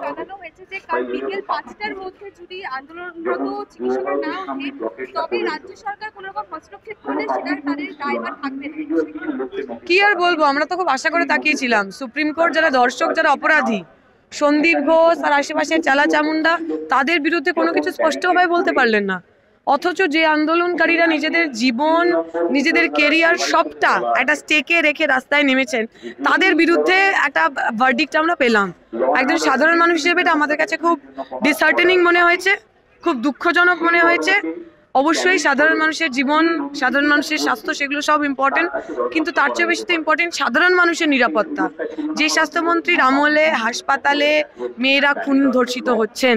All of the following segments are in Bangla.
জানানো হয়েছে যে কাল বিকেল ৫টার মধ্যে যদি আন্দোলনরত চিকিৎসকরা না ওঠে তবে রাজ্য সরকার কোনো রকম হস্তক্ষেপ করলে সেটা তাদের দায়ভার থাকবে না। কি আর বলবো, আমরা তো খুব আশা করে তাকিয়েছিলাম। সুপ্রিম কোর্ট যারা দর্শক, যারা অপরাধী, সন্দীপ ঘোষ আর আশেপাশের চালা চামুন্ডা, তাদের বিরুদ্ধে কোনো কিছু স্পষ্টভাবে বলতে পারলেন না। অথচ যে আন্দোলনকারীরা নিজেদের জীবন, নিজেদের কেরিয়ার সবটা একটা স্টেকে রেখে রাস্তায় নেমেছেন, তাদের বিরুদ্ধে একটা ভার্ডিক্ট আমরা পেলাম। একজন সাধারণ মানুষ হিসেবে এটা আমাদের কাছে খুব ডিসহার্টেনিং মনে হয়েছে, খুব দুঃখজনক মনে হয়েছে। অবশ্যই সাধারণ মানুষের জীবন, সাধারণ মানুষের স্বাস্থ্য, সেগুলো সব ইম্পর্টেন্ট, কিন্তু তার চেয়ে বেশি তো ইম্পর্টেন্ট সাধারণ মানুষের নিরাপত্তা। যে স্বাস্থ্যমন্ত্রীর আমলে হাসপাতালে মেয়েরা খুন ধর্ষিত হচ্ছেন,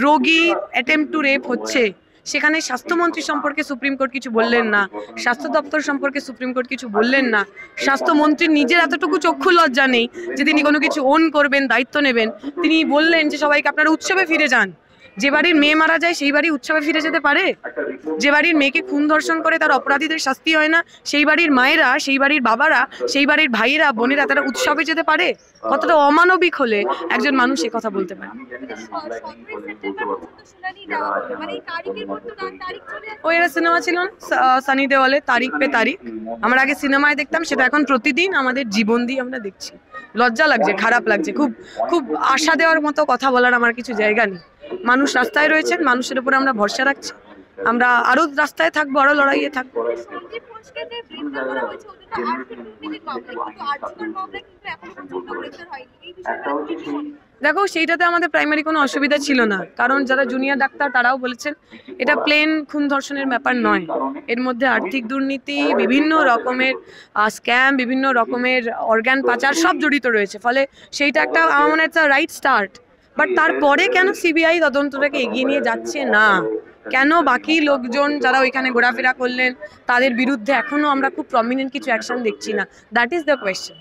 রোগী অ্যাটেম্প টু রেপ হচ্ছে, সেখানে স্বাস্থ্যমন্ত্রী সম্পর্কে সুপ্রিম কোর্ট কিছু বললেন না, স্বাস্থ্য দপ্তর সম্পর্কে সুপ্রিম কোর্ট কিছু বললেন না। স্বাস্থ্যমন্ত্রীর নিজের এতটুকু চক্ষু লজ্জা নেই যে তিনি কোনো কিছু ওন করবেন, দায়িত্ব নেবেন। তিনি বললেন যে সবাইকে আপনারা উৎসবে ফিরে যান। যে বাড়ির মেয়ে মারা যায় সেই বাড়ি উৎসবে ফিরে যেতে পারে? যে বাড়ির মেয়েকে খুন ধর্ষণ করে তার অপরাধীদের শাস্তি হয় না, সেই বাড়ির মায়েরা, সেই বাড়ির বাবারা, সেই বাড়ির ভাইয়েরা, বোনেরা তারা উৎসবে যেতে পারে? কতটা অমানবিক হলে একজন মানুষ এ কথা বলতে পারে? ওই একটা সিনেমা ছিল না, সানি দেওয়ালে, তারিখ পে তারিখ। আমরা আগে সিনেমায় দেখতাম, সেটা এখন প্রতিদিন আমাদের জীবন দিয়ে আমরা দেখছি। লজ্জা লাগছে, খারাপ লাগছে। খুব খুব আশা দেওয়ার মতো কথা বলার আমার কিছু জায়গা নেই। মানুষ রাস্তায় রয়েছেন, মানুষের উপর আমরা ভরসা রাখছি। আমরা আরো রাস্তায় থাকবো, আরো লড়াইয়ে থাকবো। দেখো, সেইটাতে আমাদের প্রাইমারি কোনো অসুবিধা ছিল না, কারণ যারা জুনিয়র ডাক্তার তারাও বলেছেন এটা প্লেন খুন ধর্ষণের ব্যাপার নয়। এর মধ্যে আর্থিক দুর্নীতি, বিভিন্ন রকমের স্ক্যাম, বিভিন্ন রকমের অর্গান পাচার সব জড়িত রয়েছে। ফলে সেইটা একটা আমার মনে হয় রাইট স্টার্ট। বাট তারপরে কেন সিবিআই তদন্তটাকে এগিয়ে নিয়ে যাচ্ছে না? কেন বাকি লোকজন যারা ওইখানে ঘোরাফেরা করলেন তাদের বিরুদ্ধে এখনো আমরা খুব প্রমিনেন্ট কিছু অ্যাকশন দেখছি না? That is the question.